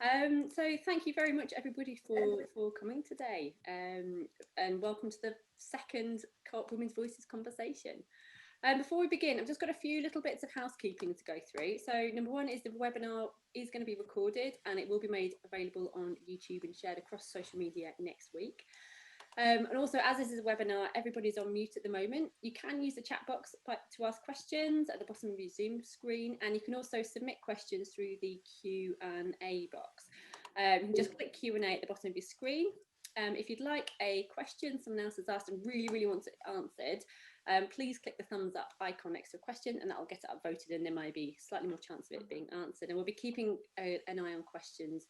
So thank you very much, everybody, for coming today, and welcome to the second Co-op Women's Voices conversation. Before we begin, I've just got a few little bits of housekeeping to go through. So number one is the webinar is going to be recorded and it will be made available on YouTube and shared across social media next week. And also, as this is a webinar, everybody's on mute at the moment. You can use the chat box to ask questions at the bottom of your Zoom screen, and you can also submit questions through the Q&A box. You can just click Q&A at the bottom of your screen. If you'd like a question someone else has asked and really wants it answered, please click the thumbs up icon next to a question and that will get it upvoted, and there might be slightly more chance of it being answered. And we'll be keeping an eye on questions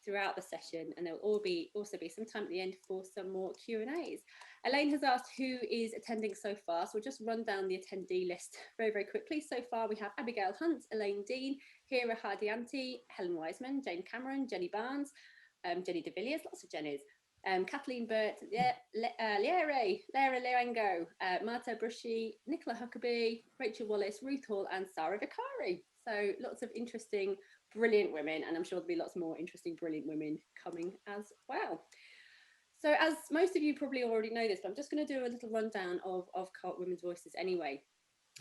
throughout the session, and there will also be some time at the end for some more Q&As. Elaine has asked who is attending so far, so we'll just run down the attendee list very quickly. So far we have Abigail Hunt, Elaine Dean, Hira Hardianti, Helen Wiseman, Jane Cameron, Jenny Barnes, Jenny de Villiers, lots of Jennies, Kathleen Burt, Lara Lerengo, Marta Brushy, Nicola Huckabee, Rachel Wallace, Ruth Hall and Sarah Vicari. So lots of interesting, brilliant women, and I'm sure there'll be lots more interesting, brilliant women coming as well. So as most of you probably already know this, but I'm just going to do a little rundown of Co-op Women's Voices anyway.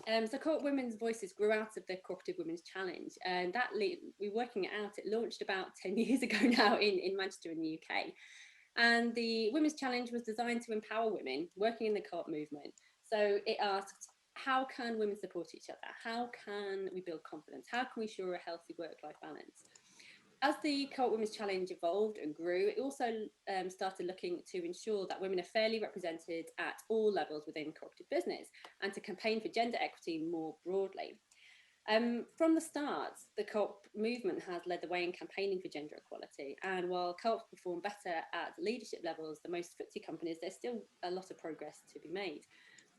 So Co-op Women's Voices grew out of the Cooperative Women's Challenge, and that we're working it out. It launched about 10 years ago now in Manchester in the UK. And the Women's Challenge was designed to empower women working in the co-op movement. So it asked, how can women support each other? How can we build confidence? How can we ensure a healthy work-life balance? As the Co-op Women's Challenge evolved and grew, it also started looking to ensure that women are fairly represented at all levels within cooperative business and to campaign for gender equity more broadly. From the start, the co-op movement has led the way in campaigning for gender equality, and while co-ops perform better at leadership levels than most FTSE companies, there's still a lot of progress to be made.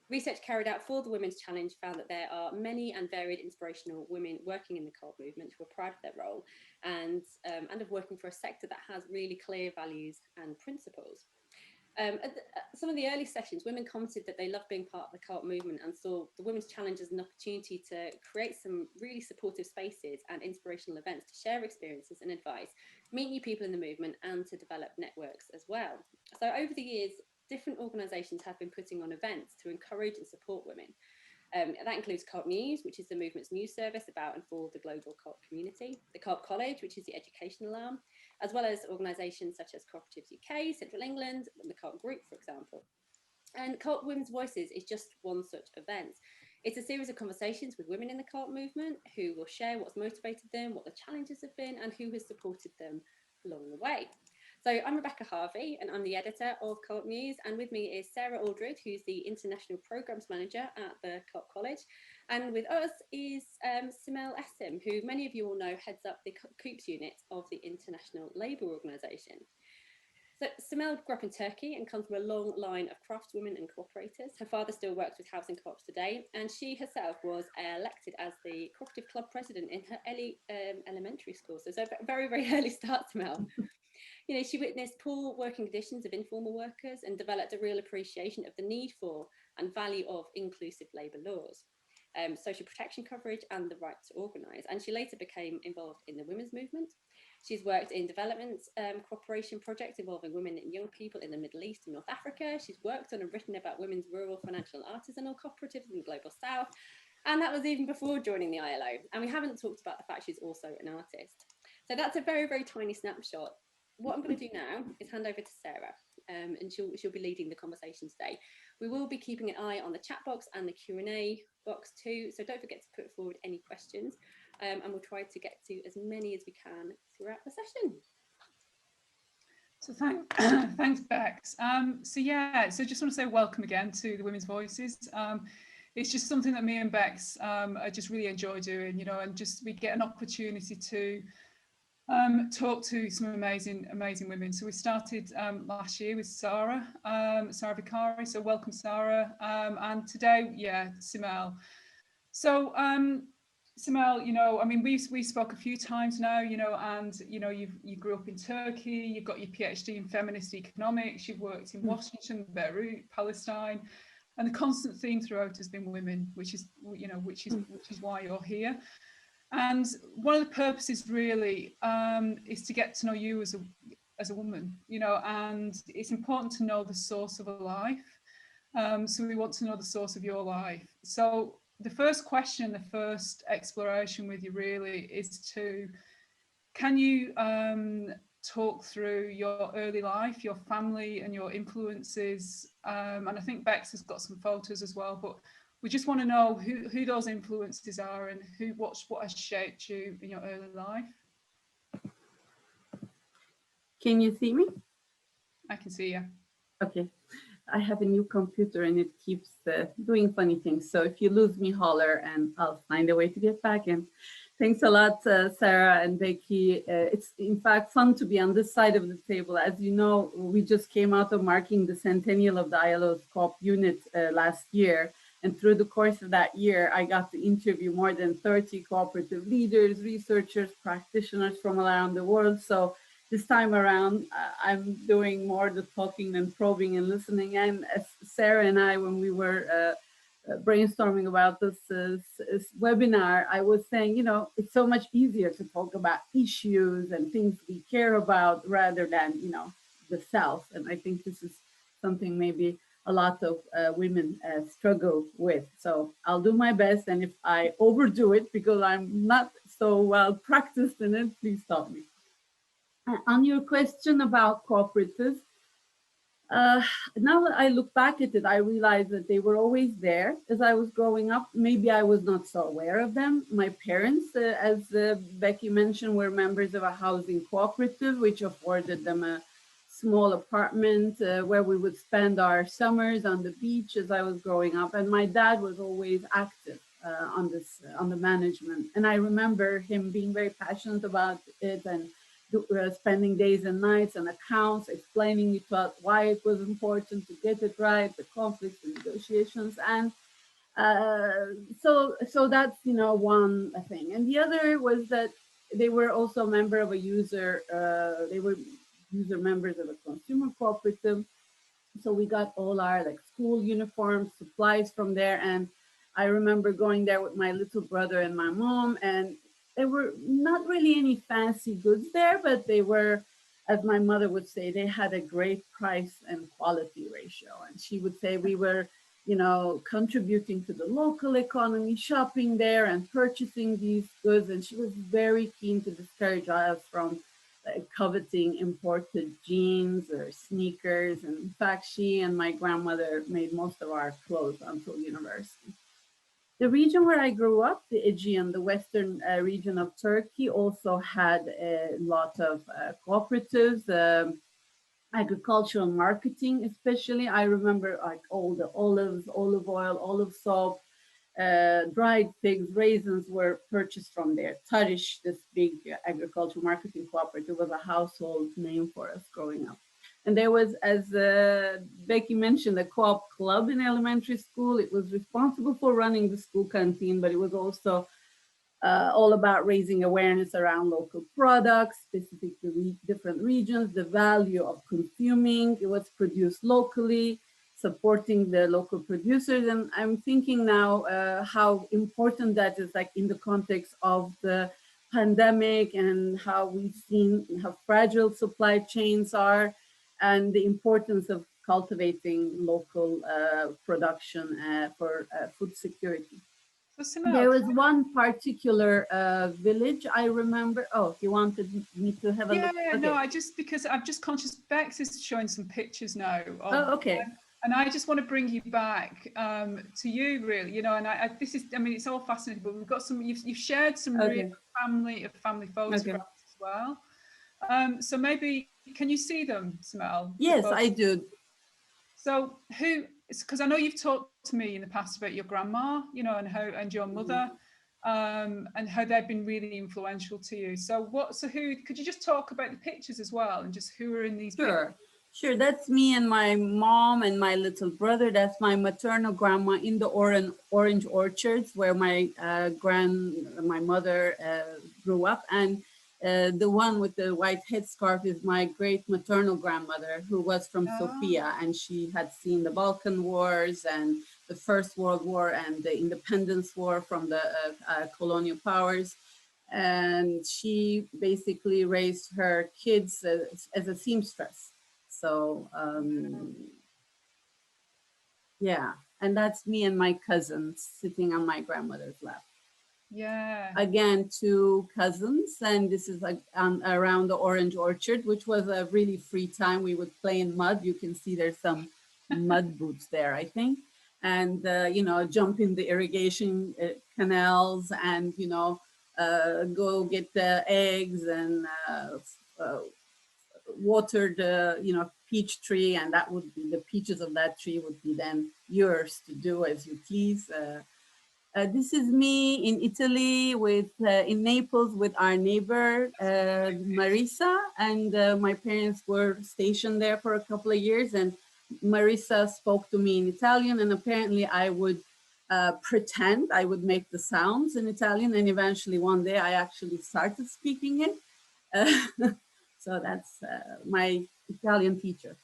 Research carried out for the Women's Challenge found that there are many and varied inspirational women working in the co-op movement who are proud of their role and of working for a sector that has really clear values and principles. At some of the early sessions, women commented that they loved being part of the co-op movement and saw the Women's Challenge as an opportunity to create some really supportive spaces and inspirational events to share experiences and advice, meet new people in the movement and to develop networks as well. So over the years, different organisations have been putting on events to encourage and support women. That includes Co-op News, which is the movement's news service about and for the global co-op community, the Co-op College, which is the educational arm, as well as organisations such as Cooperatives UK, Central England, and the Co-op Group, for example. And Co-op Women's Voices is just one such event. It's a series of conversations with women in the co-op movement who will share what's motivated them, what the challenges have been, and who has supported them along the way. So I'm Rebecca Harvey and I'm the editor of Co-op News, and with me is Sarah Aldred, who's the International Programmes Manager at the Co-op College, and with us is Simel Esim, who many of you will know heads up the CoOPS unit of the International Labour Organization. So Simel grew up in Turkey and comes from a long line of craftswomen and cooperators. Her father still works with housing co-ops today, and she herself was elected as the cooperative club president in her elementary school. So a very early start, Simel. You know, she witnessed poor working conditions of informal workers and developed a real appreciation of the need for and value of inclusive labour laws, social protection coverage and the right to organise. And she later became involved in the women's movement. She's worked in development cooperation projects involving women and young people in the Middle East and North Africa. She's worked on and written about women's rural financial artisanal cooperatives in the Global South. And that was even before joining the ILO. And we haven't talked about the fact she's also an artist. So that's a very tiny snapshot. What I'm going to do now is hand over to Sarah, and she'll be leading the conversation today. We will be keeping an eye on the chat box and the Q&A box too, so don't forget to put forward any questions, and we'll try to get to as many as we can throughout the session. So thanks, Bex. So just want to say welcome again to the Women's Voices. It's just something that me and Bex I just really enjoy doing, you know, and just we get an opportunity to talk to some amazing women. So we started last year with Sarah Vicari. So welcome, Sarah. And today, Simel. So Simel, you know, I mean, we spoke a few times now, you know, and you know, you grew up in Turkey. You've got your PhD in feminist economics. You've worked in Washington, Beirut, Palestine, and the constant theme throughout has been women, which is why you're here. And one of the purposes really is to get to know you as a woman, you know, and it's important to know the source of a life. So we want to know the source of your life. So the first question, the first exploration with you really is to, can you talk through your early life, your family and your influences? And I think Bex has got some photos as well, but we just want to know who those influences are and what has shaped you in your early life. Can you see me? I can see you. Okay. I have a new computer and it keeps doing funny things. So if you lose me, holler and I'll find a way to get back in. Thanks a lot, Sarah and Becky. It's in fact fun to be on this side of the table. As you know, we just came out of marking the centennial of the ILO's CoOP unit last year. And through the course of that year, I got to interview more than 30 cooperative leaders, researchers, practitioners from around the world. So this time around, I'm doing more the talking than probing and listening. And as Sarah and I, when we were brainstorming about this webinar, I was saying, you know, it's so much easier to talk about issues and things we care about rather than, you know, the self. And I think this is something maybe a lot of women struggle with. So I'll do my best. And if I overdo it because I'm not so well practiced in it, please stop me. On your question about cooperatives, now that I look back at it, I realize that they were always there as I was growing up. Maybe I was not so aware of them. My parents, as Becky mentioned, were members of a housing cooperative, which afforded them a small apartment where we would spend our summers on the beach as I was growing up. And my dad was always active on the management. And I remember him being very passionate about it and spending days and nights and accounts, explaining it to us why it was important to get it right, the conflicts, the negotiations, and so that's, you know, one thing. And the other was that they were also a member of a they were user members of a consumer cooperative. So we got all our like school uniforms, supplies from there, and I remember going there with my little brother and my mom, and there were not really any fancy goods there, but they were, as my mother would say, they had a great price and quality ratio. And she would say we were, you know, contributing to the local economy, shopping there and purchasing these goods. And she was very keen to discourage us from coveting imported jeans or sneakers. And in fact, she and my grandmother made most of our clothes until university. The region where I grew up, the Aegean, the western region of Turkey, also had a lot of cooperatives, agricultural marketing especially. I remember like all the olives, olive oil, olive soap, dried figs, raisins were purchased from there. Tarish, this big agricultural marketing cooperative, was a household name for us growing up. And there was, as Becky mentioned, a co-op club in elementary school. It was responsible for running the school canteen, but it was also all about raising awareness around local products, specific to different regions, the value of consuming. It was produced locally, supporting the local producers. And I'm thinking now how important that is, like in the context of the pandemic and how we've seen how fragile supply chains are, and the importance of cultivating local production for food security. So There was one particular village I remember. Oh, you wanted me to have a look? Yeah, Okay. no, because I'm just conscious Bex is showing some pictures now of, Oh, okay. and I just want to bring you back to you, really, you know. And this is, I mean, it's all fascinating, but we've got some. You've shared some real family photographs as well. So maybe can you see them, Simel? Yes, I do. So because I know you've talked to me in the past about your grandma, you know, and your mother, and how they've been really influential to you. So who could you just talk about the pictures as well, and just who are in these pictures? Sure, that's me and my mom and my little brother. That's my maternal grandma in the orange orchards where my mother grew up. And the one with the white headscarf is my great maternal grandmother, who was from Sofia, and she had seen the Balkan Wars and the First World War and the Independence War from the colonial powers. and she basically raised her kids as a seamstress. So yeah, and that's me and my cousins sitting on my grandmother's lap. Yeah. Again, two cousins, and this is like around the orange orchard, which was a really free time. We would play in mud. You can see there's some mud boots there, I think, and you know, jump in the irrigation canals, and you know, go get the eggs and uh, water the, you know, peach tree, and that would be the peaches of that tree would be then yours to do as you please. This is me in Italy with in Naples with our neighbor Marisa, and my parents were stationed there for a couple of years, and Marisa spoke to me in Italian, and apparently I would pretend I would make the sounds in Italian, and eventually one day I actually started speaking it. So that's my Italian teacher.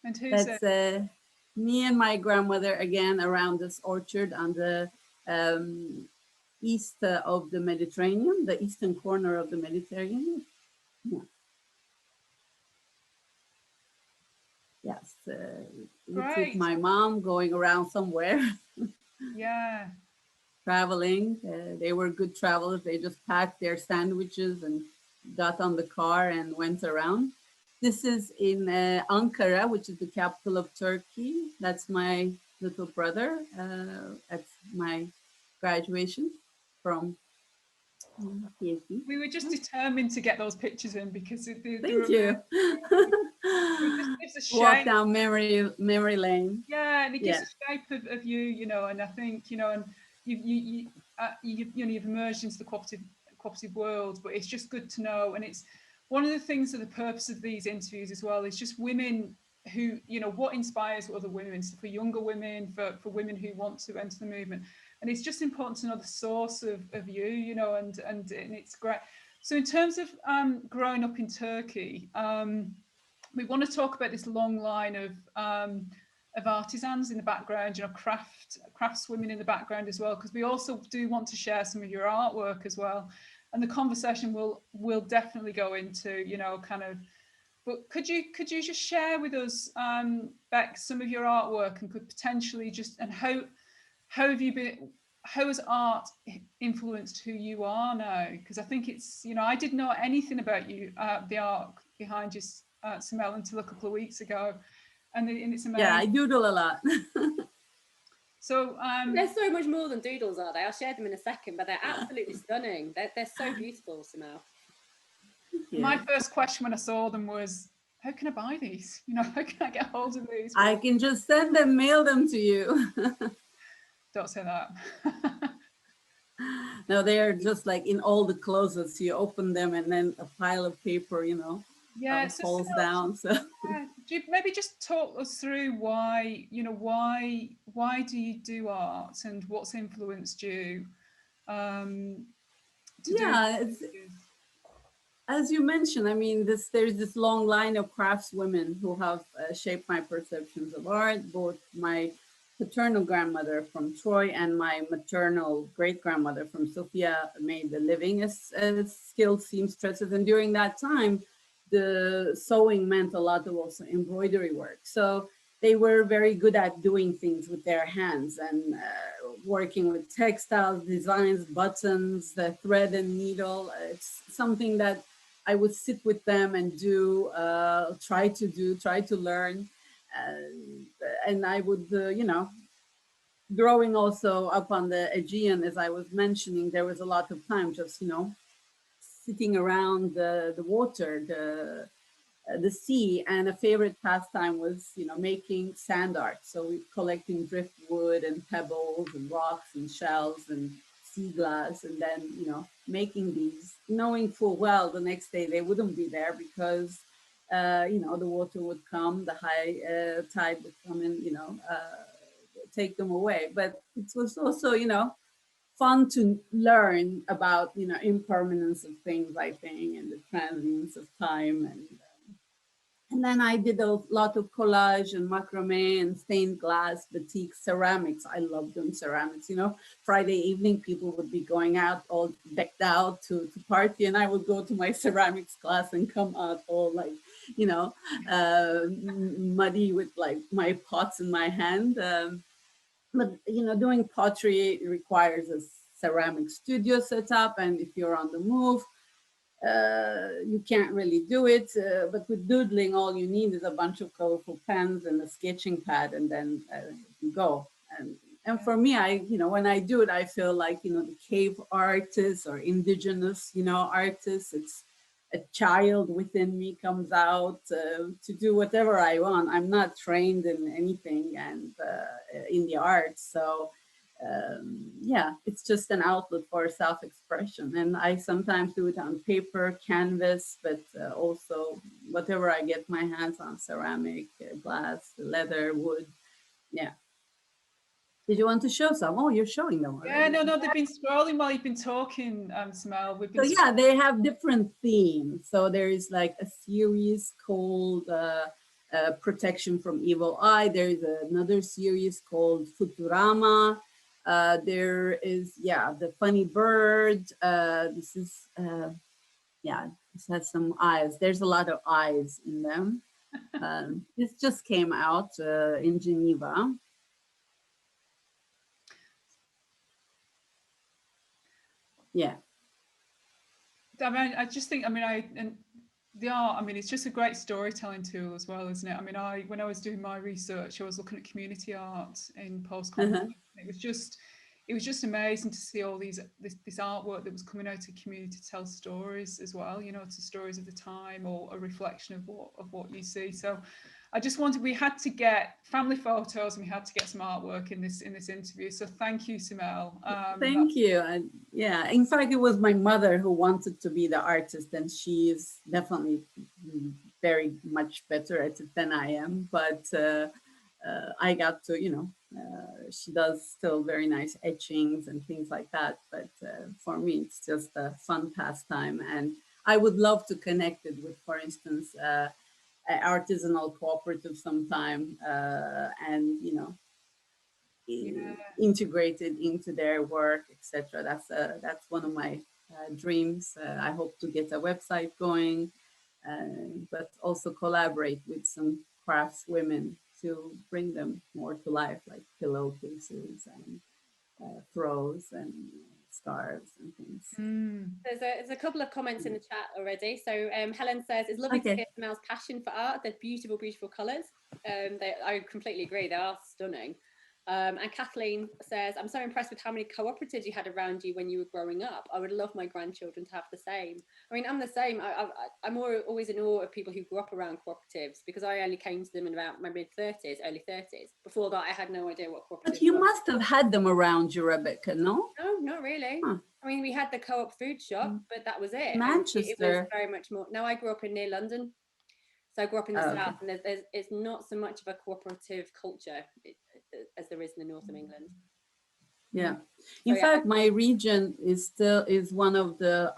And who's That's me and my grandmother again around this orchard on the um, east of the Mediterranean, the eastern corner of the Mediterranean. Yeah. Yes, it's with great? my mom going around somewhere, Yeah. traveling. They were good travelers. They just packed their sandwiches and got on the car and went around. This is in Ankara, which is the capital of Turkey. That's my little brother at my graduation from PhD. We were just determined to get those pictures in because Thank you. it just gives a Walk shape. down memory lane. Yeah, and it gives Yeah. a shape of you, you know, and I think, you know, and you've emerged into the cooperative world, but it's just good to know. And it's one of the things that the purpose of these interviews as well is just women who, you know, what inspires other women, so for younger women, for women who want to enter the movement. And it's just important to know the source of you, you know, and it's great. So in terms of growing up in Turkey, we want to talk about this long line of artisans in the background, you know, craftswomen in the background as well, because we also do want to share some of your artwork as well. And the conversation will definitely go into, you know, kind of, but could you just share with us, Beck, some of your artwork, and could potentially just, and how have you been, how has art influenced who you are now? Because I think it's, you know, I didn't know anything about you, the art behind you, Simel, until a couple of weeks ago. And it's amazing. Yeah, I doodle a lot. So there's so much more than doodles, are they? I'll share them in a second, but they're absolutely stunning. They're so beautiful, Simel. My first question when I saw them was, how can I buy these? You know, how can I get hold of these? I can just send them, mail them to you. Don't say that. No, they're just like in all the closets. You open them and then a pile of paper, you know, falls down. So do you maybe just talk us through why, you know, why do you do art and what's influenced you? As you mentioned, I mean, there's this long line of craftswomen who have shaped my perceptions of art, both my paternal grandmother from Troy and my maternal great-grandmother from Sofia made a living as skilled seamstresses. And during that time, the sewing meant a lot of also embroidery work. So they were very good at doing things with their hands and working with textiles, designs, buttons, the thread and needle. It's something that I would sit with them and try to learn. And I would, you know, growing also up on the Aegean, as I was mentioning, there was a lot of time just, you know, sitting around the water, the sea, and a favorite pastime was, you know, making sand art. So we collecting driftwood and pebbles and rocks and shells and sea glass, and then, you know, making these, knowing full well the next day they wouldn't be there because, you know, the water would come, the high tide would come and, you know, take them away. But it was also, you know, fun to learn about, you know, impermanence of things, I think, and the transience of time, and And then I did a lot of collage and macrame and stained glass, batik, ceramics. I love doing ceramics. You know, Friday evening, people would be going out all decked out to party, and I would go to my ceramics class and come out all like, you know, muddy with like my pots in my hand. But you know, doing pottery requires a ceramic studio setup, and if you're on the move, you can't really do it. But with doodling, all you need is a bunch of colorful pens and a sketching pad, and then you go. And for me, you know, when I do it, I feel like, you know, the cave artist or indigenous, you know, artist. It's a child within me comes out to do whatever I want. I'm not trained in anything and in the arts, so yeah, it's just an outlet for self-expression. And I sometimes do it on paper, canvas, but also whatever I get my hands on, ceramic, glass, leather, wood. Yeah. Did you want to show some? Oh, you're showing them already. Yeah, no, they've been scrolling while you've been talking, Simel. We've been So yeah, they have different themes. So there is like a series called Protection from Evil Eye. There is another series called Futurama. There is, yeah, the funny bird. This is, yeah, this has some eyes. There's a lot of eyes in them. This just came out in Geneva. Yeah. I mean, I just think, I mean, and the art, I mean, it's just a great storytelling tool as well, isn't it? I mean, when I was doing my research, I was looking at community art in post-conflict. It was just amazing to see all this artwork that was coming out of community to tell stories as well, you know, to stories of the time or a reflection of what you see. So I just wanted, we had to get family photos and we had to get some artwork in this interview. So thank you, Simel. Thank you. And yeah, in fact, it was my mother who wanted to be the artist, and she is definitely very much better at it than I am. But I got to, you know, she does still very nice etchings and things like that. But for me, it's just a fun pastime. And I would love to connect it with, for instance, artisanal cooperative sometime, and you know, integrated into their work, etc. That's one of my dreams. I hope to get a website going, but also collaborate with some crafts women to bring them more to life, like pillowcases and throws and scarves and things. There's a couple of comments in the chat already. So Helen says, it's lovely to hear Mel's passion for art. They're beautiful, beautiful colours. I completely agree. They are stunning. And Kathleen says, I'm so impressed with how many cooperatives you had around you when you were growing up. I would love my grandchildren to have the same. I mean, I'm the same. I'm always in awe of people who grew up around cooperatives, because I only came to them in about my mid-30s, early 30s. Before that, I had no idea what cooperatives But you were. must have had them around you, Rebecca, no? No, not really. Huh. I mean, we had the co-op food shop, but that was it. Manchester. It was very much more. No, I grew up in near London. So I grew up in the south, and it's not so much of a cooperative culture as there is in the north of England. Yeah, in fact, my region is one of the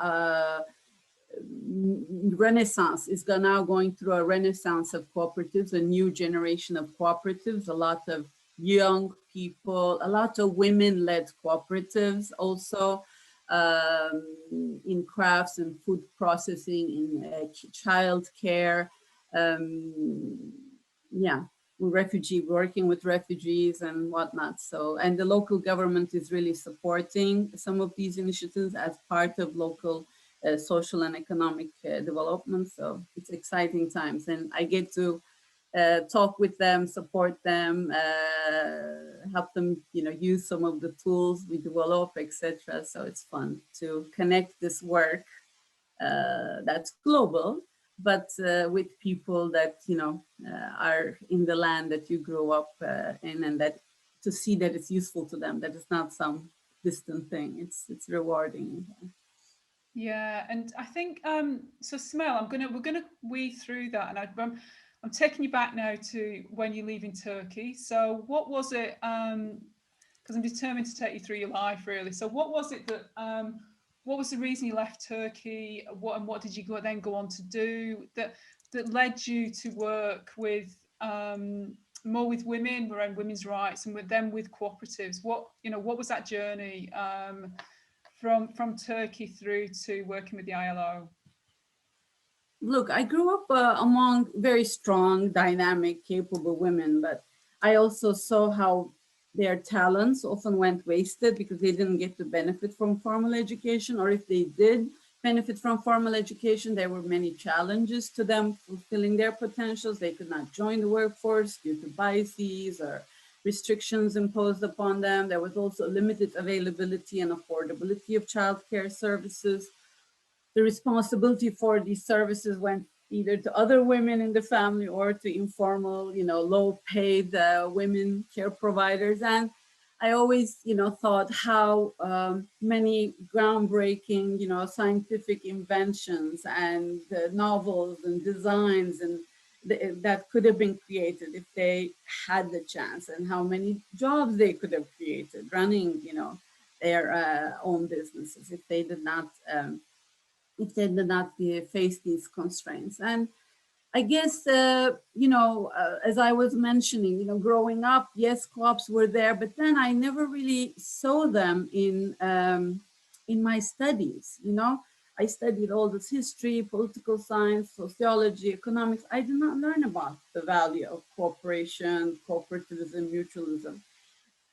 renaissance, is now going through a renaissance of cooperatives, a new generation of cooperatives, a lot of young people, a lot of women-led cooperatives also, in crafts and food processing, in child care. Yeah, working with refugees and whatnot. So, and the local government is really supporting some of these initiatives as part of local social and economic development. So it's exciting times, and I get to talk with them, support them, help them, you know, use some of the tools we develop, etc. So it's fun to connect this work that's global, but with people that, you know, are in the land that you grew up in, and that to see that it's useful to them, that it's not some distant thing. It's rewarding. Yeah, and I think so Simel, we're gonna weave through that, and I'm taking you back now to when you're leaving Turkey. So what was it, because I'm determined to take you through your life really. So what was it that what was the reason you left Turkey? What did you then go on to do? that led you to work with more with women around women's rights and with cooperatives? What was that journey from Turkey through to working with the ILO? Look, I grew up among very strong, dynamic, capable women, but I also saw how their talents often went wasted because they didn't get to benefit from formal education, or if they did benefit from formal education, there were many challenges to them fulfilling their potentials. They could not join the workforce due to biases or restrictions imposed upon them. There was also limited availability and affordability of childcare services. The responsibility for these services went either to other women in the family or to informal, low-paid women care providers. And I always, thought how many groundbreaking, scientific inventions and novels and designs and that could have been created if they had the chance, and how many jobs they could have created running, their own businesses if they did not face these constraints. And I guess, as I was mentioning, growing up, yes, co-ops were there, but then I never really saw them in my studies. I studied all this history, political science, sociology, economics. I did not learn about the value of cooperation, cooperativism, mutualism.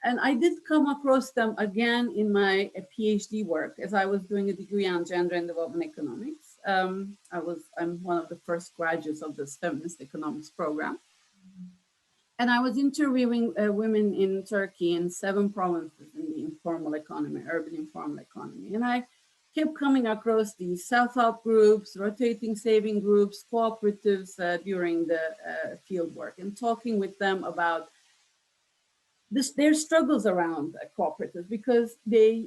And I did come across them again in my PhD work as I was doing a degree on gender and development economics. I'm one of the first graduates of this feminist economics program. And I was interviewing women in Turkey in 7 provinces in the informal economy, urban informal economy. And I kept coming across these self-help groups, rotating saving groups, cooperatives during the field work, and talking with them about their struggles around cooperatives, because they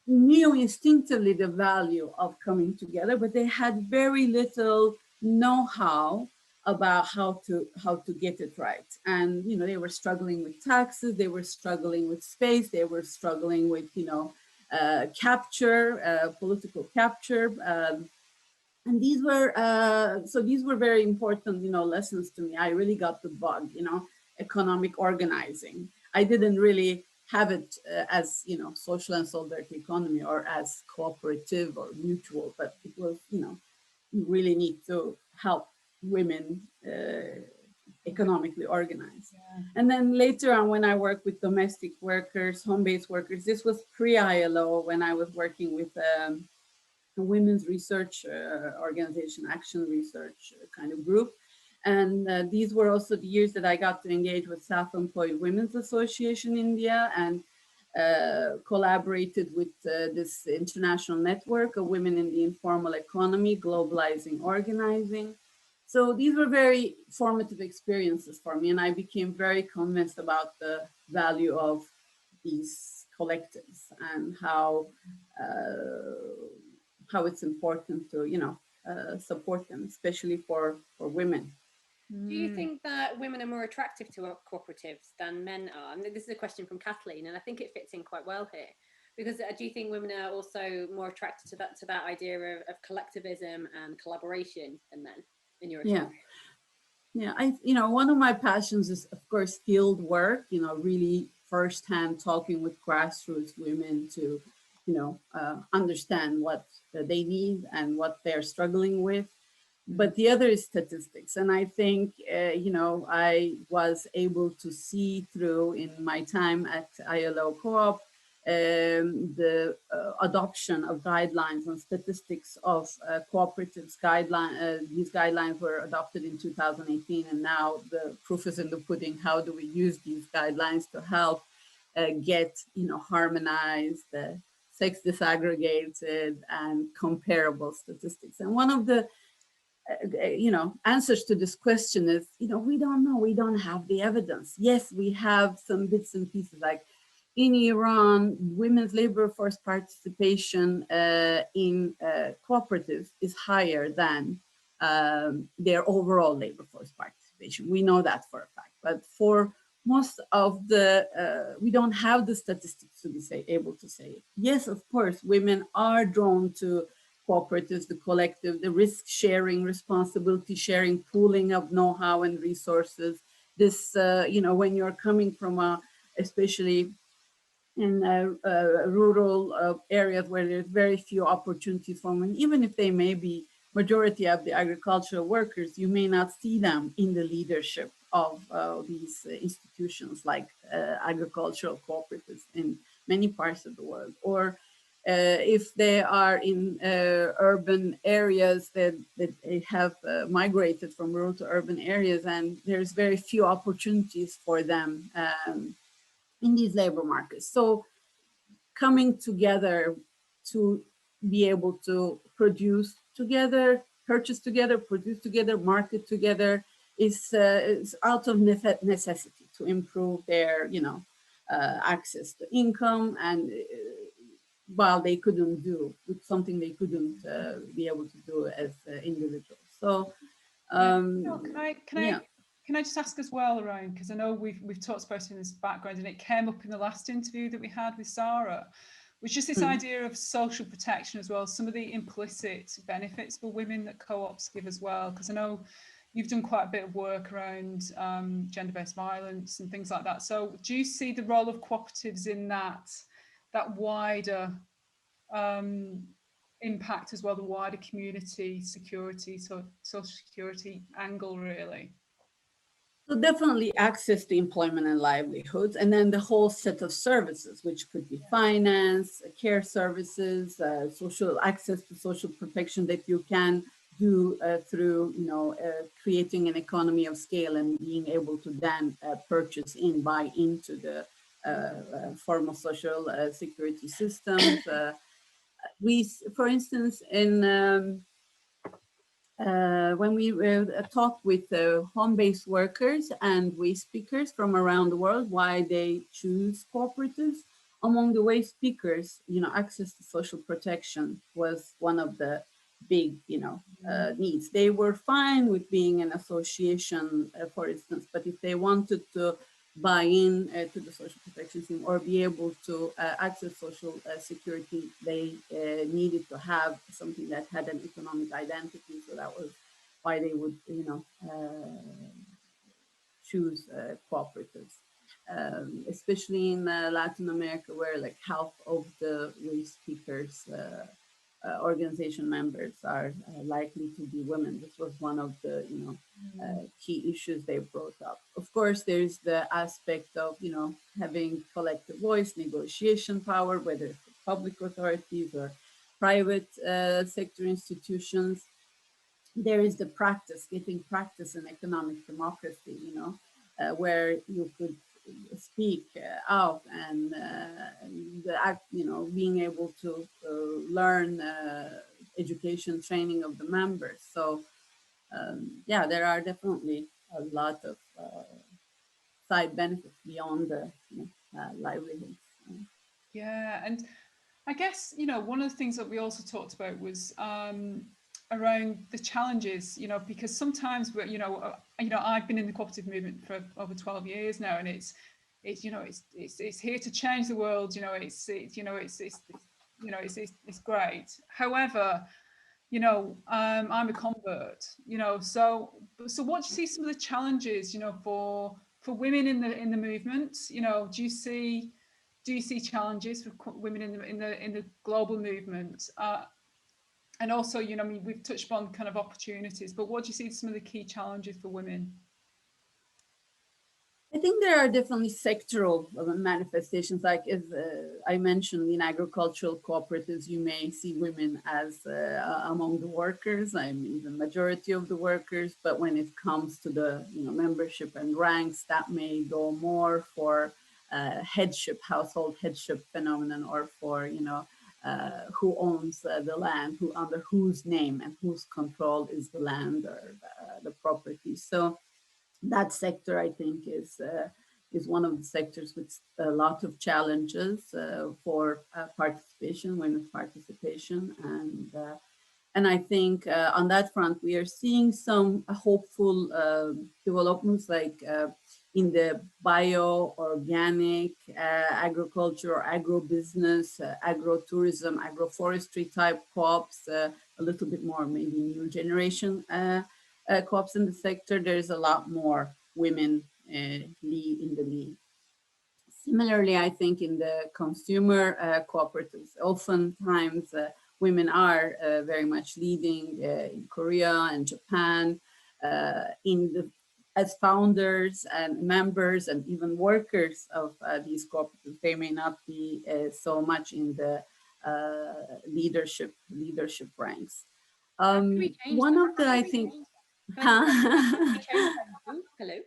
knew instinctively the value of coming together, but they had very little know-how about how to get it right. And they were struggling with taxes, they were struggling with space, they were struggling with political capture. And these were very important, lessons to me. I really got the bug, economic organizing. I didn't really have it as, social and solidarity economy or as cooperative or mutual, but it was, you really need to help women economically organize. Yeah. And then later on, when I worked with domestic workers, home-based workers, this was pre-ILO, when I was working with a women's research organization, Action Research kind of group. And these were also the years that I got to engage with Self-Employed Women's Association India, and collaborated with this international network of women in the informal economy, globalizing organizing. So these were very formative experiences for me, and I became very convinced about the value of these collectives and how it's important to support them, especially for women. Do you think that women are more attractive to cooperatives than men are? And this is a question from Kathleen, and I think it fits in quite well here. Because do you think women are also more attracted to that idea of collectivism and collaboration than men, in your experience? Yeah, one of my passions is, of course, field work. Really firsthand talking with grassroots women to, understand what they need and what they're struggling with. But the other is statistics. And I think, I was able to see through in my time at ILO Co-op, the adoption of guidelines on statistics of cooperatives these guidelines were adopted in 2018. And now the proof is in the pudding. How do we use these guidelines to help get, harmonized, sex disaggregated and comparable statistics? And one of the answers to this question is, we don't know. We don't have the evidence. Yes, we have some bits and pieces, like in Iran, women's labor force participation in cooperatives is higher than their overall labor force participation. We know that for a fact. But for most of we don't have the statistics to be able to say it. Yes, of course, women are drawn to cooperatives, the collective, the risk sharing, responsibility sharing, pooling of know-how and resources. This, when you're coming from especially in rural areas where there's very few opportunities for women, even if they may be majority of the agricultural workers, you may not see them in the leadership of these institutions like agricultural cooperatives in many parts of the world. Or if they are in urban areas that they have migrated from rural to urban areas, and there's very few opportunities for them in these labor markets. So coming together to be able to produce together, purchase together, produce together, market together is out of necessity to improve their, access to income, and while they couldn't do something they couldn't be able to do as individuals. So can I just ask as well, around, because I know we've talked about it in this background, and it came up in the last interview that we had with Sarah, was just this idea of social protection as well, some of the implicit benefits for women that co-ops give as well, because I know you've done quite a bit of work around gender-based violence and things like that. So do you see the role of cooperatives in that wider impact as well, the wider community security, so social security angle, really? So definitely access to employment and livelihoods, and then the whole set of services, which could be finance, care services, social access to social protection that you can do through, creating an economy of scale and being able to then buy into the formal social security systems. For instance, in when we talked with home-based workers and waste pickers from around the world, why they choose cooperatives. Among the waste pickers, access to social protection was one of the big, needs. They were fine with being an association, for instance, but if they wanted to buy in to the social protection scheme or be able to access social security, they needed to have something that had an economic identity. So that was why they would, choose cooperatives, especially in Latin America, where like half of the waste pickers organization members are likely to be women. This was one of the key issues they brought up. Of course, there's the aspect of having collective voice, negotiation power, whether it's public authorities or private sector institutions. There is the getting practice in economic democracy, where you could speak out and being able to learn education training of the members. So there are definitely a lot of side benefits beyond the livelihoods. Yeah, and I guess one of the things that we also talked about was around the challenges, because sometimes we're, I've been in the cooperative movement for over 12 years now, and it's here to change the world. It's great. However, I'm a convert. So what do you see some of the challenges, for women in the movement? Do you see challenges for women in the global movement? And also, we've touched on kind of opportunities, but what do you see as some of the key challenges for women? I think there are definitely sectoral manifestations, like as I mentioned, in agricultural cooperatives, you may see women as among the workers. I'm even majority of the workers, but when it comes to the membership and ranks, that may go more for headship, household headship phenomenon, or for who owns the land, under whose name and whose control is the land or the property. So that sector, I think, is one of the sectors with a lot of challenges for participation, women's participation, and I think on that front we are seeing some hopeful developments, like in the bio, organic, agriculture, or agro-business, agro-tourism, agroforestry type co-ops, a little bit more maybe new generation co-ops in the sector, there's a lot more women in the lead. Similarly, I think in the consumer cooperatives, oftentimes women are very much leading in Korea and Japan, in the as founders and members and even workers of these cooperatives. They may not be so much in the leadership ranks. How do we change One that? of the, I think, Can I just change that? Ooh, hello.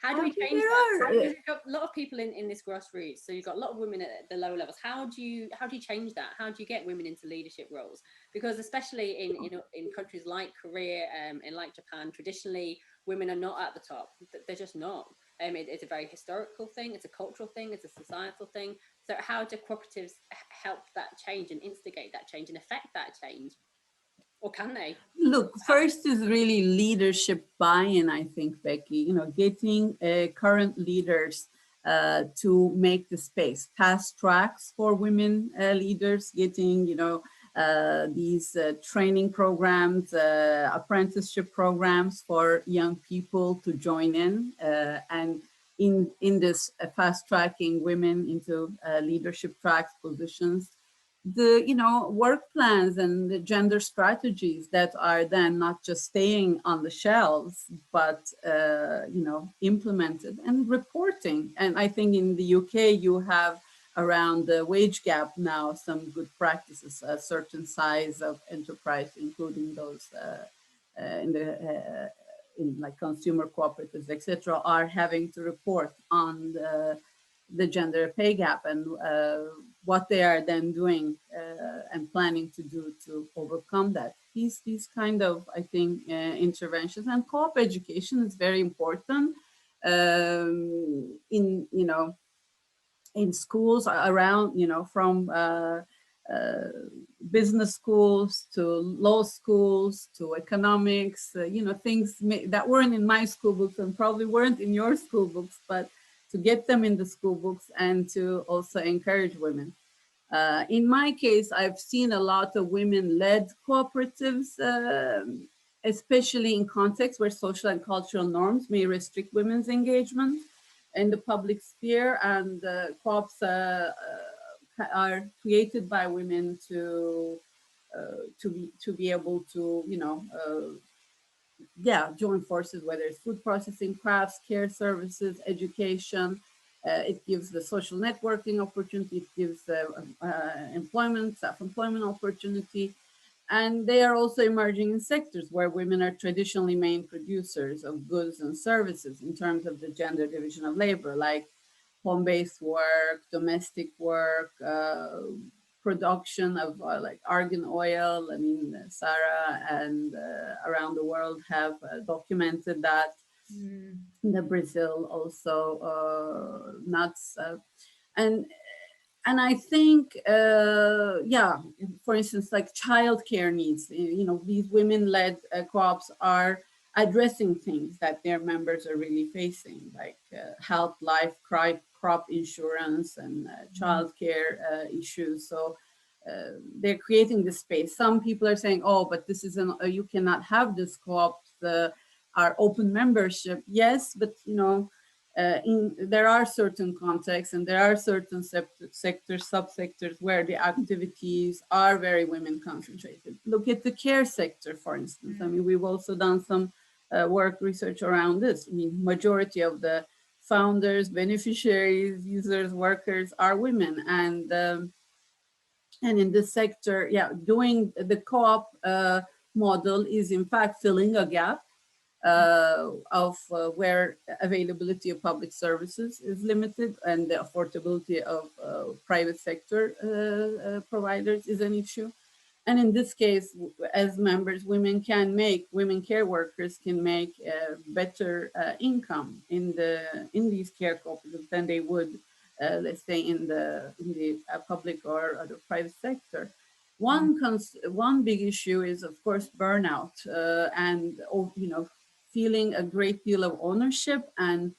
How do we change that? Because you've got a lot of people in this grassroots, so you've got a lot of women at the lower levels. How do you change that? How do you get women into leadership roles? Because especially in countries like Korea and like Japan, traditionally women are not at the top. They're just not. It's a very historical thing. It's a cultural thing. It's a societal thing. So how do cooperatives help that change and instigate that change and affect that change? Or can they? Look, first is really leadership buy-in, I think, Becky, you know, getting current leaders to make the space, fast tracks for women leaders, getting, you know, these training programs, apprenticeship programs for young people to join in, and in this fast tracking women into leadership tracks positions, the, you know, work plans and the gender strategies that are then not just staying on the shelves, but you know, implemented and reporting. And I think in the UK you have around the wage gap now some good practices. A certain size of enterprise, including those in like consumer cooperatives, etc., are having to report on the gender pay gap and what they are then doing and planning to do to overcome that. These kind of, I think, interventions, and co-op education is very important in, you know, in schools around, you know, from business schools to law schools to economics, you know, things that weren't in my school books and probably weren't in your school books, but to get them in the school books and to also encourage women. In my case, I've seen a lot of women-led cooperatives, especially in contexts where social and cultural norms may restrict women's engagement in the public sphere, and co-ops are created by women to be able to, you know, join forces, whether it's food processing, crafts, care services, education. It gives the social networking opportunity. It gives employment, self-employment opportunity. And they are also emerging in sectors where women are traditionally main producers of goods and services in terms of the gender division of labor, like home-based work, domestic work, production of like argan oil. I mean, Sarah and around the world have documented that. In the Brazil also nuts, and I think for instance, like childcare needs. You know, these women-led co-ops are addressing things that their members are really facing, like health, life, crop insurance, and childcare issues. So they're creating this space. Some people are saying, "Oh, but this isn't. You cannot have this co-op. Our open membership." Yes, but you know, there are certain contexts and there are certain sectors, subsectors where the activities are very women concentrated. Look at the care sector, for instance. I mean, we've also done some work research around this. I mean, majority of the founders, beneficiaries, users, workers are women, and in this sector, doing the co-op model is in fact filling a gap of where availability of public services is limited and the affordability of private sector providers is an issue. And in this case, as members, women care workers can make better income in these care cooperatives than they would, let's say, in the public or the private sector. One big issue is, of course, burnout and, you know, feeling a great deal of ownership and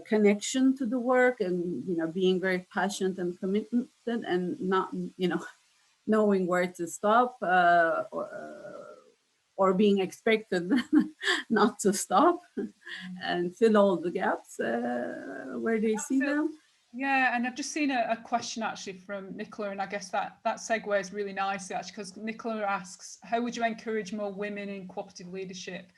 connection to the work, and being very passionate and committed, and not knowing where to stop, or being expected not to stop and fill all the gaps where they see them. Yeah, and I've just seen a question actually from Nicola, and I guess that segues really nicely actually, because Nicola asks, how would you encourage more women in cooperative leadership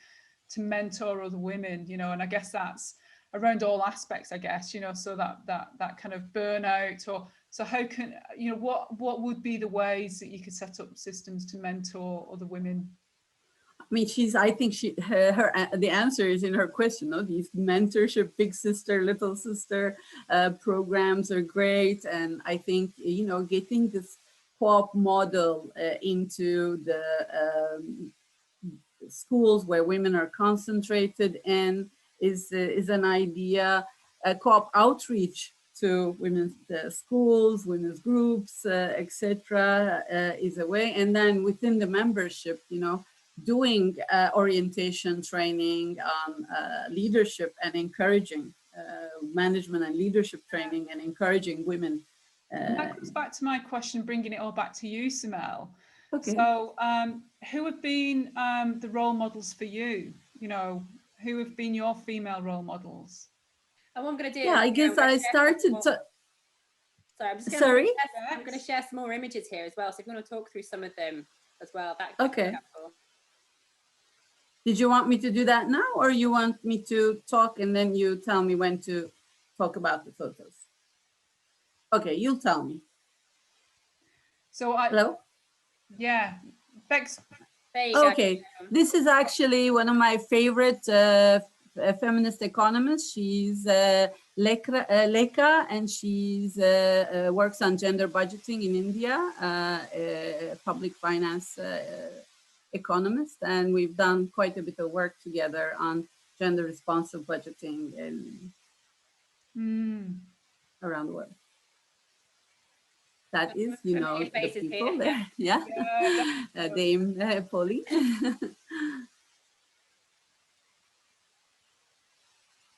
to mentor other women? And I guess that's around all aspects, I guess, so that kind of burnout, or so how can, what would be the ways that you could set up systems to mentor other women? I mean, I think the answer is in her question. These mentorship, big sister, little sister programs are great. And I think, getting this co-op model into the schools where women are concentrated in is an idea. Co-op outreach to women's schools, women's groups, etc., is a way. And then within the membership, doing orientation training on leadership, and encouraging management and leadership training, and encouraging women. And that comes back to my question, bringing it all back to you, Simel. Okay. So who have been the role models for you? Who have been your female role models? And what I'm going to do, yeah, I guess I started to. Sorry, I'm just going Sorry? I'm going to share some more images here as well. So if you want to talk through some of them as well, that Okay. Did you want me to do that now, or you want me to talk and then you tell me when to talk about the photos? Okay, you'll tell me. So Hello? Yeah, Bex. Okay, this is actually one of my favorite feminist economists. She's Lekha, and she's works on gender budgeting in India, public finance economist, and we've done quite a bit of work together on gender responsive budgeting around the world. That is, the people here. There. Yeah, Dame Polly.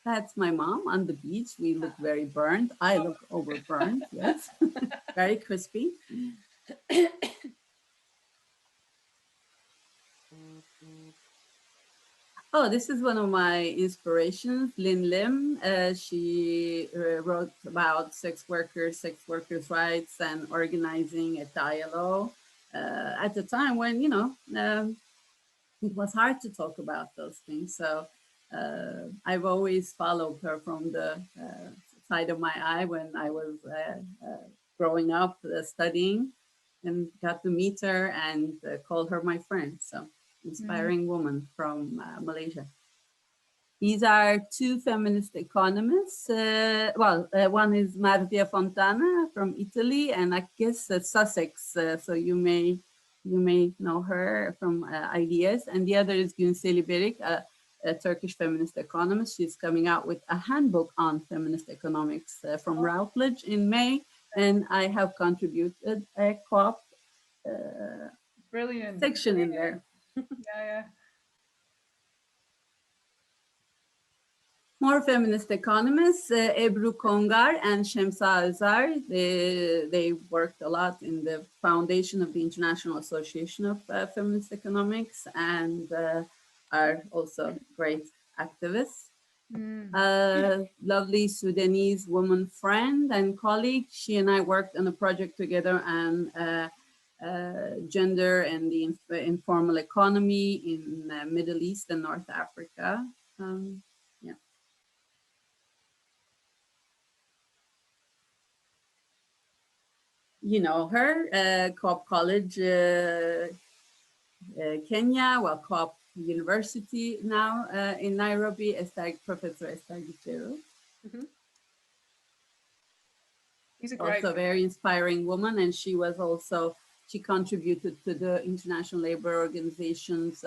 That's my mom on the beach. We look very burnt. I look overburned, yes. Very crispy. Oh, this is one of my inspirations, Lynn Lim. She wrote about sex workers' rights, and organizing at ILO at the time when, it was hard to talk about those things. So I've always followed her from the side of my eye when I was growing up, studying, and got to meet her and call her my friend. So inspiring woman from Malaysia. These are two feminist economists. One is Martia Fontana from Italy, and I guess Sussex. So you may know her from Ideas. And the other is Günseli Berik, a Turkish feminist economist. She's coming out with a handbook on feminist economics from Routledge in May, and I have contributed a co-op Brilliant section in there. Yeah. More feminist economists, Ebru Kongar and Shemsa Özar, they worked a lot in the foundation of the International Association of Feminist Economics, and are also great activists. Lovely Sudanese woman friend and colleague. She and I worked on a project together on gender and the informal economy in the Middle East and North Africa. Yeah. You know her, Co-op College, Kenya, Co-op University now in Nairobi, Professor Esther Gicheru. He's a great, also a very inspiring woman, and she contributed to the International Labour Organization's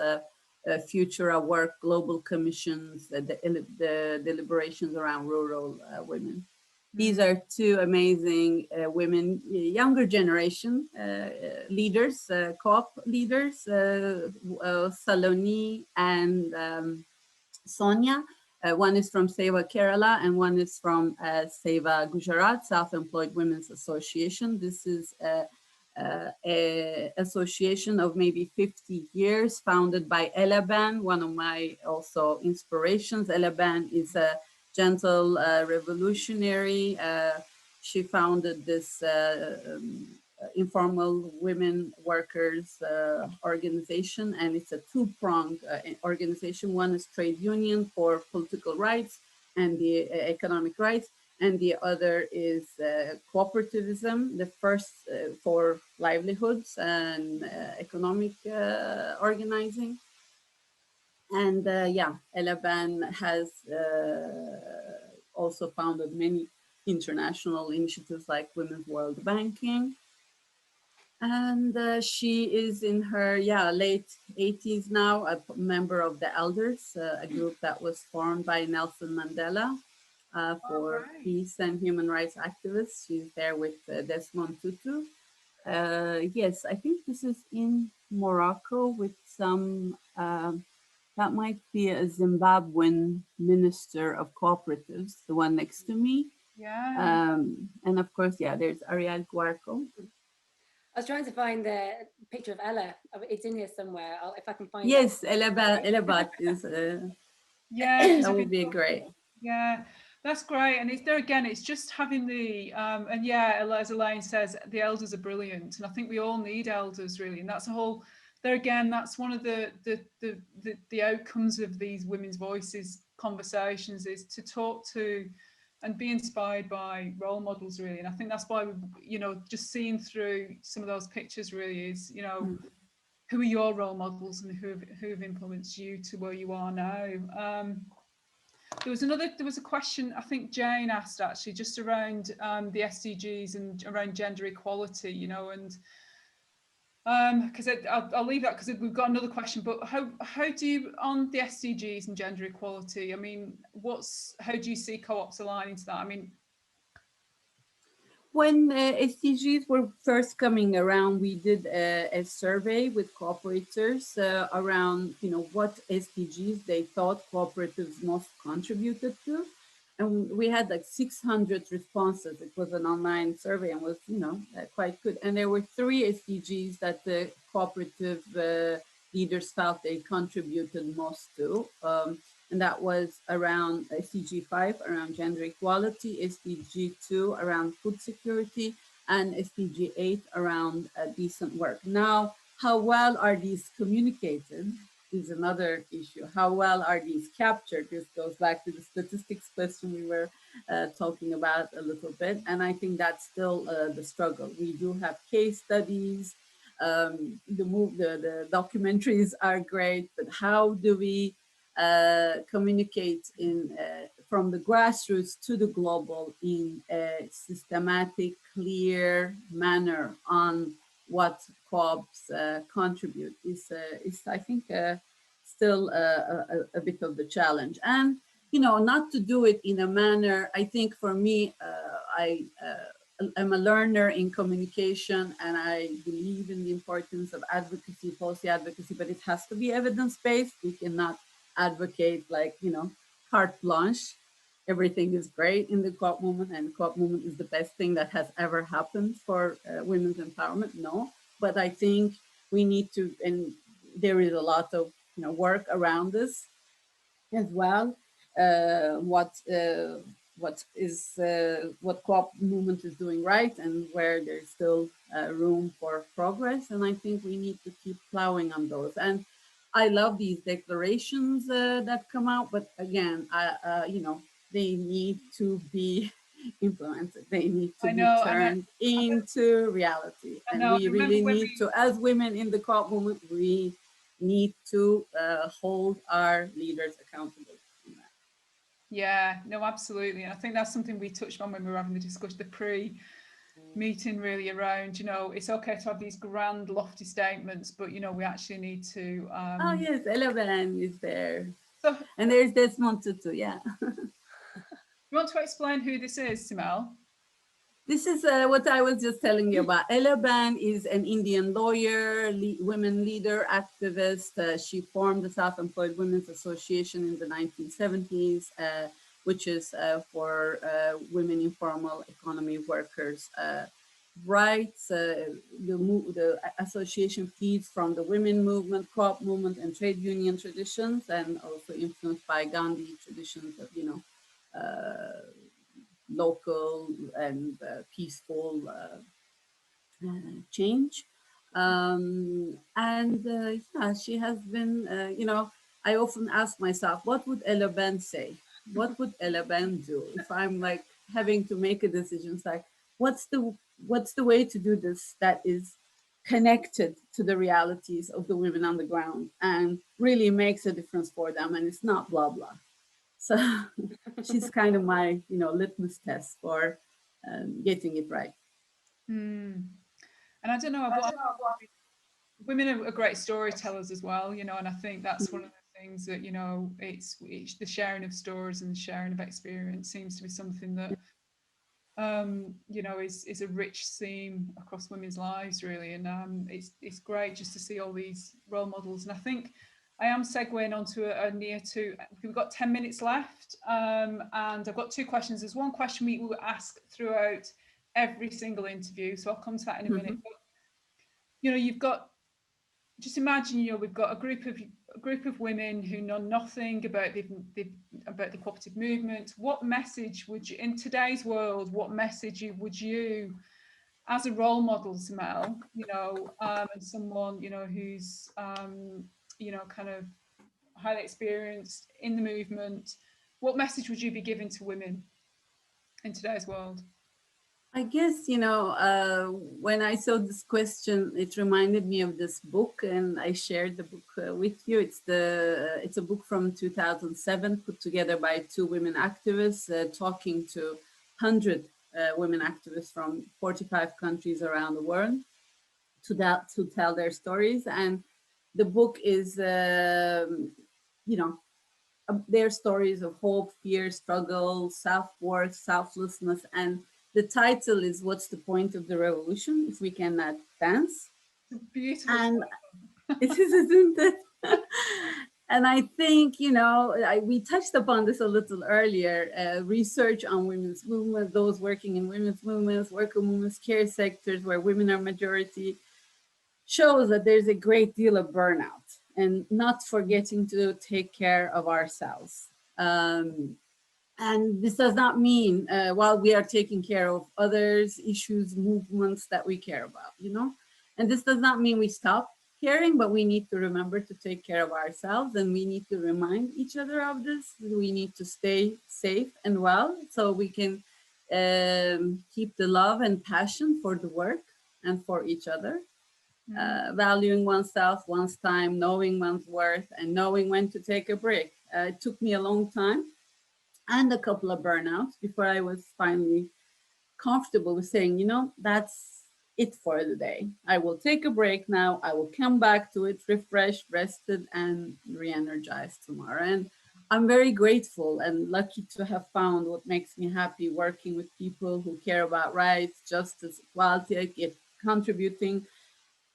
Future of Work Global Commission's the deliberations around rural women. These are two amazing women, younger generation leaders, co-op leaders, Saloni and Sonia. One is from Seva Kerala and one is from Seva Gujarat, Self-Employed Women's Association. This is a association of maybe 50 years, founded by Elaban, one of my also inspirations. Elaban is a gentle revolutionary. She founded this informal women workers organization, and it's a two-pronged organization. One is trade union for political rights and the economic rights, and the other is cooperativism, the first for livelihoods and economic organizing. And yeah, Elaban has also founded many international initiatives like Women's World Banking. And she is in her late 80s now, a member of the Elders, a group that was formed by Nelson Mandela for peace and human rights activists. She's there with Desmond Tutu. Yes, I think this is in Morocco with some, that might be a Zimbabwean minister of cooperatives, the one next to me. Yeah. And of course, yeah, there's Ariel Guarco. I was trying to find the picture of Ella. It's in here somewhere. If I can find yes, it. Elabat is. Yeah, that would be great. Yeah, that's great. And it's there again. It's just having the and yeah, as Elaine says, the elders are brilliant, and I think we all need elders really. And that's a whole. There again, that's one of the outcomes of these women's voices conversations is to talk to and be inspired by role models really. And I think that's why we, just seeing through some of those pictures really is, who are your role models and who've influenced you to where you are now. There was a question I think Jane asked actually just around the SDGs and around gender equality, and because I'll leave that because we've got another question. But how do you, on the SDGs and gender equality, I mean, how do you see co-ops aligning to that? I mean, when SDGs were first coming around, we did a survey with cooperators around, what SDGs they thought cooperatives most contributed to. And we had like 600 responses. It was an online survey and was, quite good. And there were 3 SDGs that the cooperative leaders felt they contributed most to. And that was around SDG 5, around gender equality, SDG 2, around food security, and SDG 8, around decent work. Now, how well are these communicated is another issue. How well are these captured? This goes back to the statistics question we were talking about a little bit. And I think that's still the struggle. We do have case studies. The documentaries are great, but how do we communicate from the grassroots to the global in a systematic, clear manner on what co-ops contribute is I think, still a bit of the challenge. And, not to do it in a manner, I think for me, I'm a learner in communication and I believe in the importance of advocacy, policy advocacy, but it has to be evidence-based. We cannot advocate like, carte blanche. Everything is great in the co-op movement and co-op movement is the best thing that has ever happened for women's empowerment. No, but I think we need to, and there is a lot of work around this as well. What co-op movement is doing right and where there's still room for progress. And I think we need to keep plowing on those. And I love these declarations that come out, but again, they need to be implemented. They need to be turned into reality. And we really need to, as women in the co-op movement, we need to hold our leaders accountable. Yeah, no, absolutely. And I think that's something we touched on when we were having the discussion, the pre-meeting really around, it's okay to have these grand, lofty statements, but, we actually need to... Oh, yes, Elaban is there. And there's Desmond Tutu, yeah. You want to explain who this is, Simel? This is what I was just telling you about. Ella Ben is an Indian lawyer, women leader, activist. She formed the Self-Employed Women's Association in the 1970s, which is for women informal economy workers' rights. The association feeds from the women movement, co-op movement, and trade union traditions, and also influenced by Gandhi traditions of, local and peaceful change. And yeah, she has been, I often ask myself, what would Ella Ben say? What would Ella Ben do if I'm like having to make a decision? It's like, what's the way to do this that is connected to the realities of the women on the ground and really makes a difference for them, and it's not blah blah. So she's kind of my, litmus test for getting it right. Mm. And I don't know what women are great storytellers as well, and I think that's one of the things that, it's the sharing of stories and the sharing of experience seems to be something that is a rich theme across women's lives, really. And it's great just to see all these role models. And I think I am segueing onto we've got 10 minutes left, and I've got two questions. There's one question we will ask throughout every single interview, so I'll come to that in a minute. But you've got, just imagine, we've got a group of women who know nothing about the cooperative movement. What message would you, in today's world, what message would you, as a role model, Simel, and someone, who's, kind of highly experienced in the movement, what message would you be giving to women in today's world? I guess, when I saw this question, it reminded me of this book, and I shared the book with you. It's a book from 2007, put together by two women activists, talking to 100 women activists from 45 countries around the world to tell their stories. And the book is, their stories of hope, fear, struggle, self-worth, selflessness. And the title is "What's the Point of the Revolution if we cannot dance?" Beautiful. And it is, isn't it? And I think, we touched upon this a little earlier, research on women's movement, those working in women's movements, worker movements, care sectors where women are majority, shows that there's a great deal of burnout and not forgetting to take care of ourselves. And this does not mean while we are taking care of others, issues, movements that we care about, and this does not mean we stop caring, but we need to remember to take care of ourselves, and we need to remind each other of this. We need to stay safe and well so we can keep the love and passion for the work and for each other. Valuing oneself, one's time, knowing one's worth, and knowing when to take a break. It took me a long time and a couple of burnouts before I was finally comfortable with saying, that's it for the day. I will take a break now. I will come back to it refreshed, rested, and re-energized tomorrow. And I'm very grateful and lucky to have found what makes me happy, working with people who care about rights, justice, equality, contributing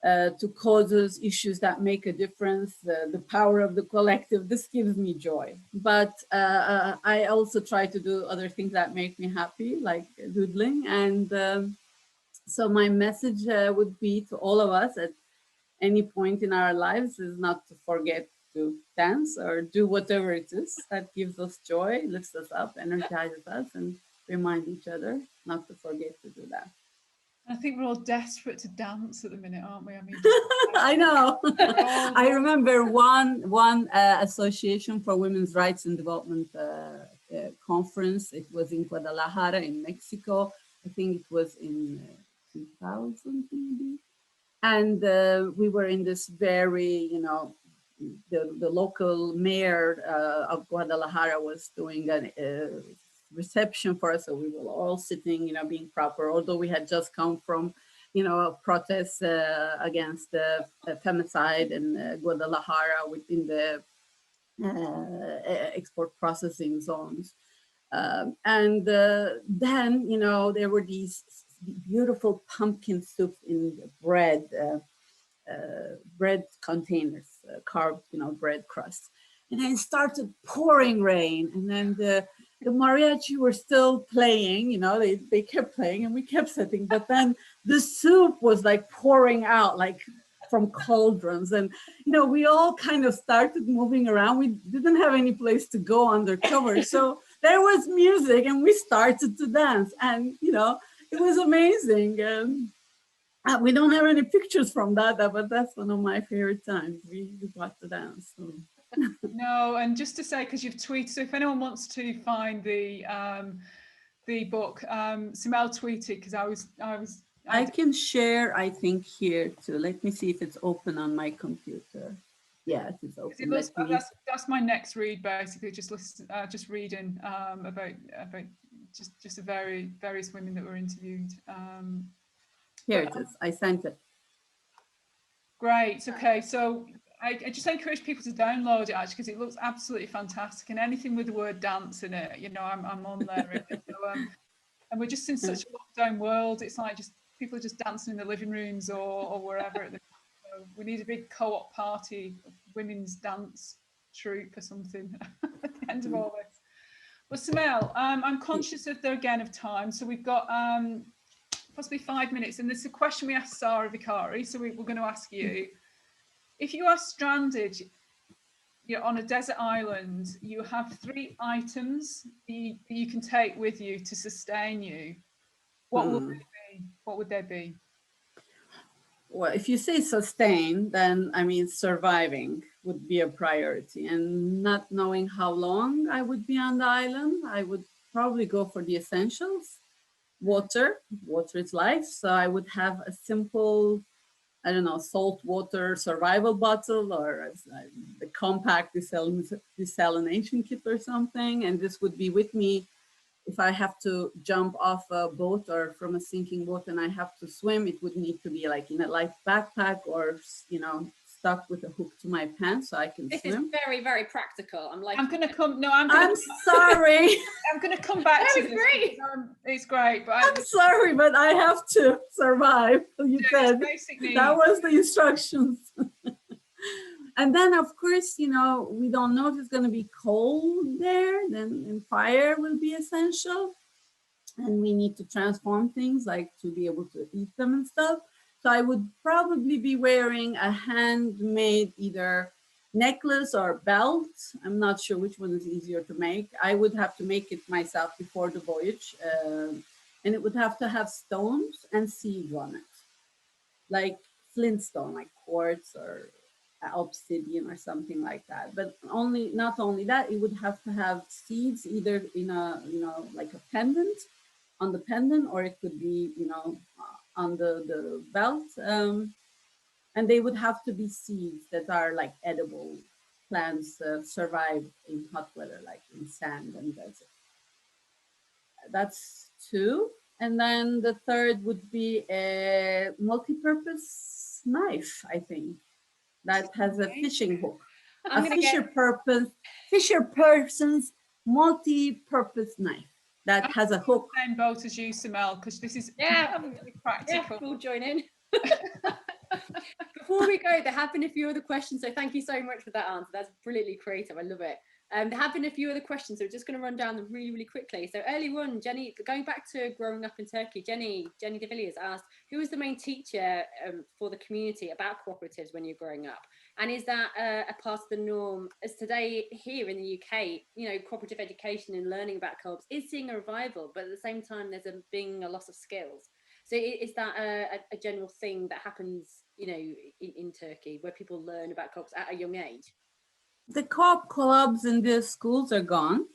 to causes, issues that make a difference, the power of the collective. This gives me joy. But I also try to do other things that make me happy, like doodling. And so my message would be to all of us at any point in our lives is not to forget to dance or do whatever it is that gives us joy, lifts us up, energizes us, and remind each other not to forget to do that. I think we're all desperate to dance at the minute, aren't we? I mean, I know. I remember one Association for Women's Rights and Development conference. It was in Guadalajara in Mexico. I think it was in 2000 maybe. And we were in this very, the local mayor of Guadalajara was doing a reception for us, so we were all sitting, being proper, although we had just come from, a protest against the femicide in Guadalajara within the export processing zones. Then, you know, there were these beautiful pumpkin soup in the bread containers, carved, you know, bread crust. And then it started pouring rain. And then the mariachi were still playing, you know, they kept playing and we kept sitting. But then the soup was like pouring out, like from cauldrons. And, you know, we all kind of started moving around. We didn't have any place to go under cover. So there was music and we started to dance. And, you know, it was amazing. We don't have any pictures from that, but that's one of my favorite times. We got to dance. So. No, and just to say, because you've tweeted, so if anyone wants to find the book, Simel tweeted, because I can share, I think, here too. Let me see if it's open on my computer. Yes, it's open. That's my next read, basically, just reading about just the various women that were interviewed. Here it is. I sent it. Great. Okay, so I just encourage people to download it, actually, because it looks absolutely fantastic, and anything with the word dance in it, you know, I'm on there. Really. So, and we're just in such a lockdown world. It's like just people are just dancing in the living rooms or wherever. So we need a big co-op party, women's dance troupe or something at the end of all this. Well, Simel, I'm conscious of time, so we've got possibly 5 minutes, and there's a question we asked Sarah Vicari, so we're going to ask you: if you are stranded, you're on a desert island, you have 3 items you can take with you to sustain you. What would they be? What would they be? Well, if you say sustain, then I mean surviving would be a priority, and not knowing how long I would be on the island, I would probably go for the essentials. Water is life, so I would have a simple, I don't know, salt water survival bottle or a compact desalination kit or something, and this would be with me if I have to jump off a boat or from a sinking boat and I have to swim. It would need to be like in a life backpack or, you know, stuck with a hook to my pants so I can swim. This is very, very practical. I'm going to come. No, I'm sorry. I'm going to come back to this. Great. It's great, but I'm sorry, but I have to survive. You said that was the instructions. And then, of course, you know, we don't know if it's going to be cold there. Then fire will be essential. And we need to transform things, like to be able to eat them and stuff. So I would probably be wearing a handmade either necklace or belt. I'm not sure which one is easier to make. I would have to make it myself before the voyage. And it would have to have stones and seeds on it, like flintstone, like quartz or obsidian or something like that. But not only that, it would have to have seeds either in a, you know, like a pendant, on the pendant, or it could be, you know, on the belt. And they would have to be seeds that are like edible plants, survive in hot weather, like in sand and desert. That's 2. And then the third would be a multi-purpose knife, I think, that has a fishing hook. A fisher person's multi-purpose knife that has a hook. Same boat as you, Simel, because this is practical. Yeah, we'll join in. Before we go, there have been a few other questions, so thank you so much for that answer. That's brilliantly creative. I love it. There have been a few other questions, so we're just going to run down them really, really quickly. So early on, Jenny, going back to growing up in Turkey, Jenny de Villiers asked, who was the main teacher for the community about cooperatives when you're growing up? And is that a part of the norm? As today here in the UK, you know, cooperative education and learning about co-ops is seeing a revival, but at the same time, there's being a loss of skills. So is that a general thing that happens, you know, in Turkey, where people learn about co-ops at a young age? The co-op clubs in the schools are gone.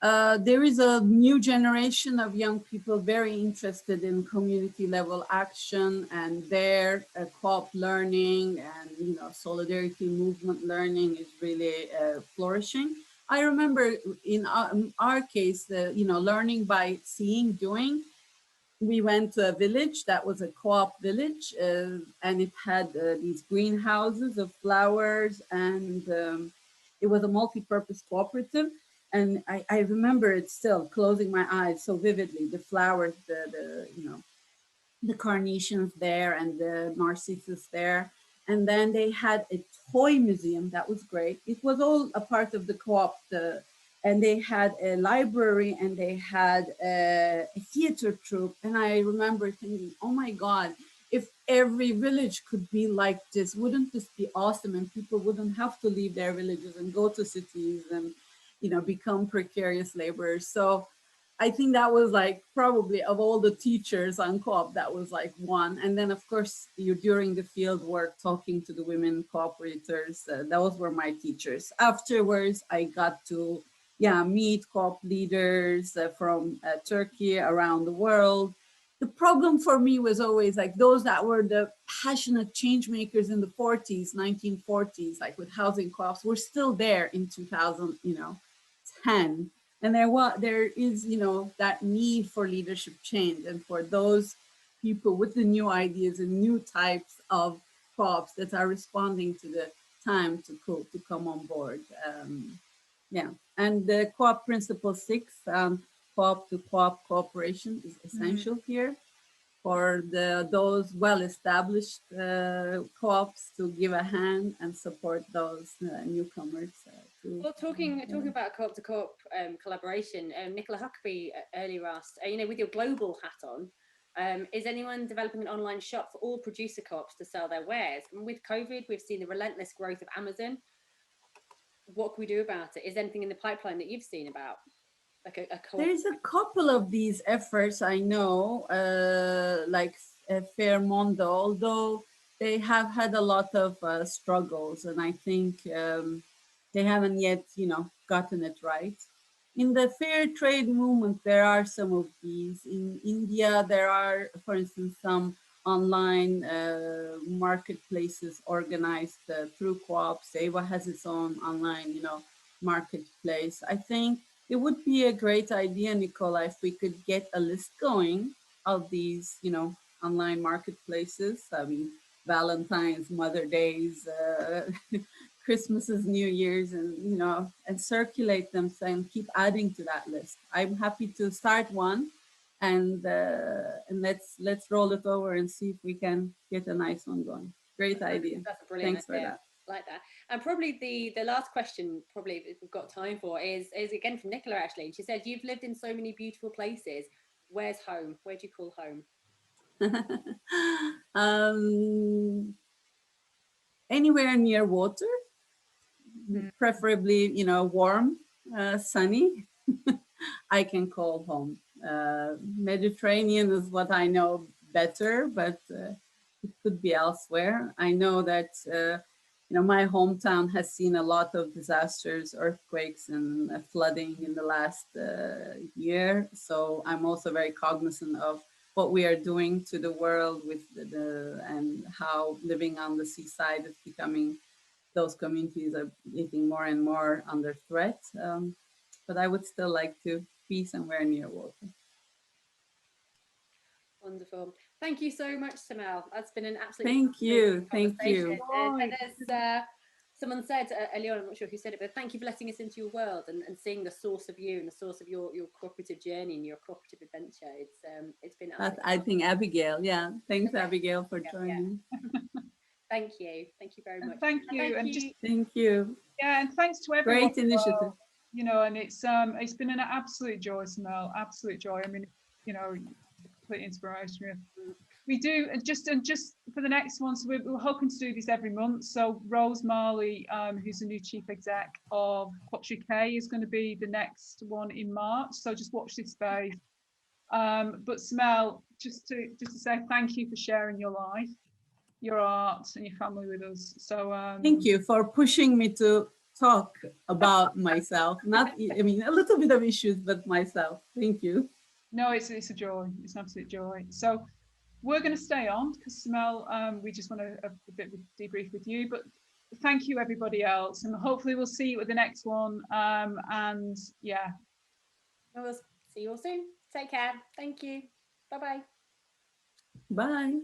There is a new generation of young people very interested in community level action, and their co-op learning and, you know, solidarity movement learning is really flourishing. I remember in our case, you know, learning by seeing, doing. We went to a village that was a co-op village, and it had these greenhouses of flowers, and it was a multi-purpose cooperative. And I remember it still, closing my eyes so vividly, the flowers, the carnations there and the narcissus there. And then they had a toy museum that was great. It was all a part of the co-op, and they had a library and they had a theater troupe. And I remember thinking, oh my God, if every village could be like this, wouldn't this be awesome? And people wouldn't have to leave their villages and go to cities and, become precarious laborers. So I think that was like probably of all the teachers on co-op, that was like one. And then of course you during the field work, talking to the women cooperators, those were my teachers. Afterwards, I got to meet co-op leaders from Turkey, around the world. The problem for me was always like those that were the passionate change makers in the 40s, 1940s, like with housing co-ops, were still there in 2000, 10. And there is that need for leadership change, and for those people with the new ideas and new types of co-ops that are responding to the time to come on board. And the co-op principle 6, co-op to co-op cooperation, is essential here for those well-established co-ops to give a hand and support those newcomers. Well, talking about co-op to co-op collaboration, Nicola Huckabee earlier asked, with your global hat on, is anyone developing an online shop for all producer co-ops to sell their wares? And with COVID, we've seen the relentless growth of Amazon. What can we do about it? Is there anything in the pipeline that you've seen about? Like a There's a couple of these efforts I know, like Fairmondo, although they have had a lot of struggles, and I think they haven't yet, gotten it right. In the fair trade movement, there are some of these. In India, there are, for instance, some online marketplaces organized through co-ops. Seva has its own online, marketplace. I think it would be a great idea, Nicola, if we could get a list going of these, online marketplaces. I mean, Valentine's, Mother Days, Christmases, New Year's, and circulate them and keep adding to that list. I'm happy to start one, and let's roll it over and see if we can get a nice one going. Great idea. That's a brilliant Thanks idea. for that. Like that. And probably the last question, probably if we've got time for, is again from Nicola actually. She said, you've lived in so many beautiful places. Where's home? Where do you call home? Anywhere near water, preferably, warm, sunny. I can call home. Mediterranean is what I know better, but it could be elsewhere. I know that my hometown has seen a lot of disasters, earthquakes, and flooding in the last year. So I'm also very cognizant of what we are doing to the world with and how living on the seaside is becoming. Those communities are getting more and more under threat. But I would still like to be somewhere near water. Wonderful. Thank you so much, Simel. That's been an absolute Thank you. Thank you. And as someone said earlier on, I'm not sure who said it, but thank you for letting us into your world and seeing the source of you and the source of your cooperative journey and your cooperative adventure. It's been I think Abigail. Yeah. Thanks, Abigail, for joining. Thank you. Thank you very much. Thank you. Thank you. Yeah, and thanks to everyone. Great initiative. And it's been an absolute joy, Simel. Absolute joy. I mean, complete inspiration. We do, and just for the next one, so we're hoping to do this every month. So Rose Marley, who's the new chief exec of Coops UK, is going to be the next one in March. So just watch this space. But Simel, just to say thank you for sharing your life, your art, and your family with us. So thank you for pushing me to talk about myself. Not, I mean, a little bit of issues, but myself. Thank you. No, it's a joy. It's an absolute joy. So we're going to stay on because Simel, we just want a bit of a debrief with you. But thank you, everybody else, and hopefully we'll see you at the next one. And yeah, we'll see you all soon. Take care. Thank you. Bye-bye. Bye.